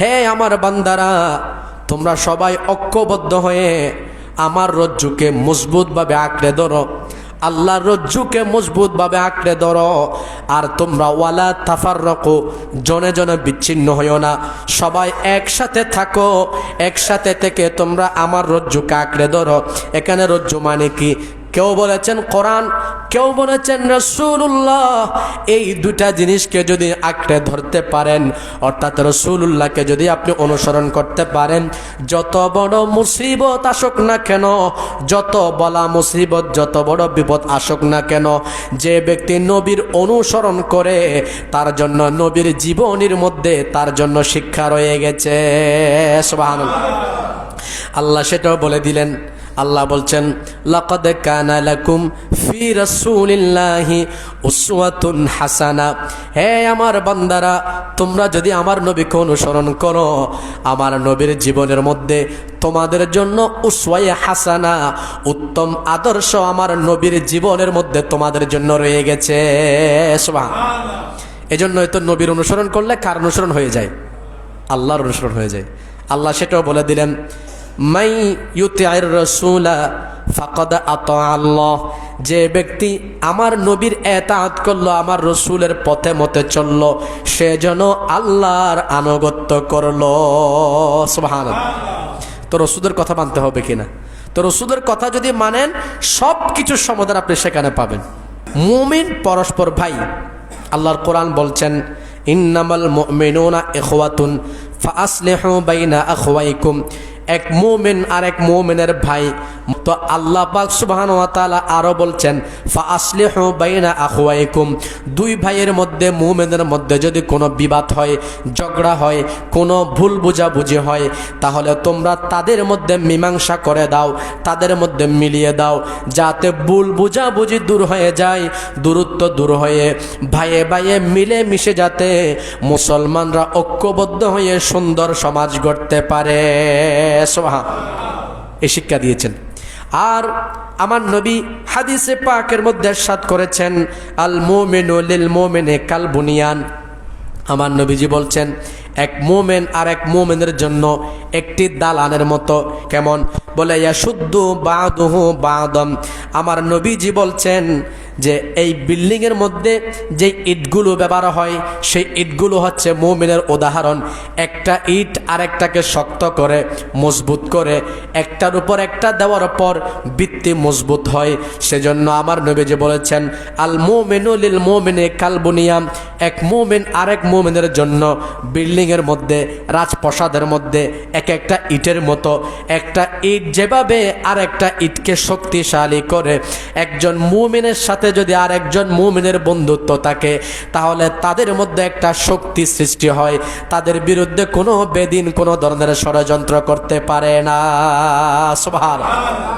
হে আমার বান্দারা, তোমরা সবাই ঐক্যবদ্ধ হয়ে আমার রজ্জুকে মজবুতভাবে আঁকড়ে ধরো, আল্লাহর রজ্জুকে মজবুতভাবে আঁকড়ে ধরো। আর তোমরা ওয়ালা তাফাররাকু, জনে জনে বিচ্ছিন্ন হইও না, সবাই একসাথে থাকো। একসাথে থেকে তোমরা আমার রজ্জুকে আঁকড়ে ধরো। এখানে রজ্জু মানে কি? কেউ বলেছেন কোরআন, কেউ বলেছেন রাসূলুল্লাহ। এই দুটা জিনিসকে যদি আঁকড়ে ধরতে পারেন, অর্থাৎ রাসূলুল্লাহকে যদি আপনি অনুসরণ করতে পারেন, যত বড় মুসিবত আসুক না কেন, যত বলা মুসিবত, যত বড় বিপদ আসুক না কেন, যে ব্যক্তি নবীর অনুসরণ করে তার জন্য নবীর জীবনের মধ্যে তার জন্য শিক্ষা রয়ে গেছে। সুবহানাল্লাহ। আল্লাহ সেটাও বলে দিলেন। আল্লাহ বলছেন, লাকাদ কানা লাকুম ফি রাসূলিল্লাহি উসওয়াতুন হাসানা। হে আমার বান্দারা, তোমরা যদি আমার নবীকে অনুসরণ করো, আমার নবীর জীবনের মধ্যে তোমাদের জন্য উসওয়ায়ে হাসানা, উত্তম আদর্শ আমার নবীর জীবনের মধ্যে তোমাদের জন্য রয়ে গেছে। সুবহানাল্লাহ। এজন্যই তো নবীর অনুসরণ করলে কার অনুসরণ হয়ে যায়? আল্লাহর অনুসরণ হয়ে যায়। আল্লাহ সেটাও বলে দিলেন, মাই ইউতিআর রাসূলা ফাকাদ আতা আল্লাহ। যে ব্যক্তি আমার নবীর ইতাআত করলো, আমার রসুলের পথে মতে চললো, সে যেন আল্লাহর আনুগত্য করলো। সুবহানাল্লাহ। তো রসুলের কথা মানতে হবে কিনা? তো রসুলের কথা যদি মানেন, সব কিছুর সমাধান আপনি সেখানে পাবেন। মুমিন পরস্পর ভাই। আল্লাহর কোরআন বলছেন, ইন্নামাল মুমিনুনা ইখওয়াতুন ফাআসলিহু বাইনা আখওয়াইকুম। এক মুমিন আর এক মুমিনের ভাই। তো আল্লাহ পাক সুবহানাহু ওয়া তাআলা আরো বলছেন, ফাআসলিহু বাইনা আখওয়াইকুম। দুই ভাইয়ের মধ্যে, মুমিনের মধ্যে যদি কোনো বিবাদ হয়, ঝগড়া হয়, কোনো ভুল বোঝাবুঝি হয়, তাহলে তোমরা তাদের মধ্যে মীমাংসা করে দাও, তাদের মধ্যে মিলিয়ে দাও, যাতে ভুল বোঝাবুঝি দূর হয়ে যায়, দূরত্ব দূর হয়ে ভাইয়ে ভাইয়ে মিলে মিশে যাতে মুসলমানরা ঐক্যবদ্ধ হয়ে সুন্দর সমাজ গড়তে পারে। এই শিক্ষা দিয়েছেন। আর আমার নবী হাদিসে পাকের মধ্যে ইরশাদ করেছেন, আল মুমিনু লিল মুমিনি কাল বুনিয়ান। আমার নবীজি বলছেন, এক মুমিন আর এক মুমিনের জন্য একটি দালানের মতো। কেমন? বলে ইয়াশুদ্দু বাদুহু বাদাম। আমার নবীজি বলছেন যে এই বিল্ডিংয়ের মধ্যে যে ইটগুলো ব্যবহার হয়, সেই ইটগুলো হচ্ছে মুমিনের উদাহরণ। একটা ইট আরেকটাকে শক্ত করে, মজবুত করে, একটার উপর একটা দেওয়ার পর ভিত্তি মজবুত হয়। সেজন্য আমার নবীজি বলেছেন, আল মুমিনু লিল মুমিনি কাল বুনিয়ান। এক মুমিন আরেক মুমিনের জন্য বিল্ডিংয়ের মধ্যে, রাজপ্রাসাদের মধ্যে এক একটা ইটের মতো। একটা ইট যেভাবে আরেকটা ইটকে শক্তিশালী করে, একজন মুমিনের সাথে যদি আর একজন মুমিনের বন্ধুত্ব থাকে, তাহলে তাদের মধ্যে একটা শক্তি সৃষ্টি হয়। তাদের বিরুদ্ধে কোনো বেদিন কোনো ধরনের ষড়যন্ত্র করতে পারে না। সুবহানাল্লাহ।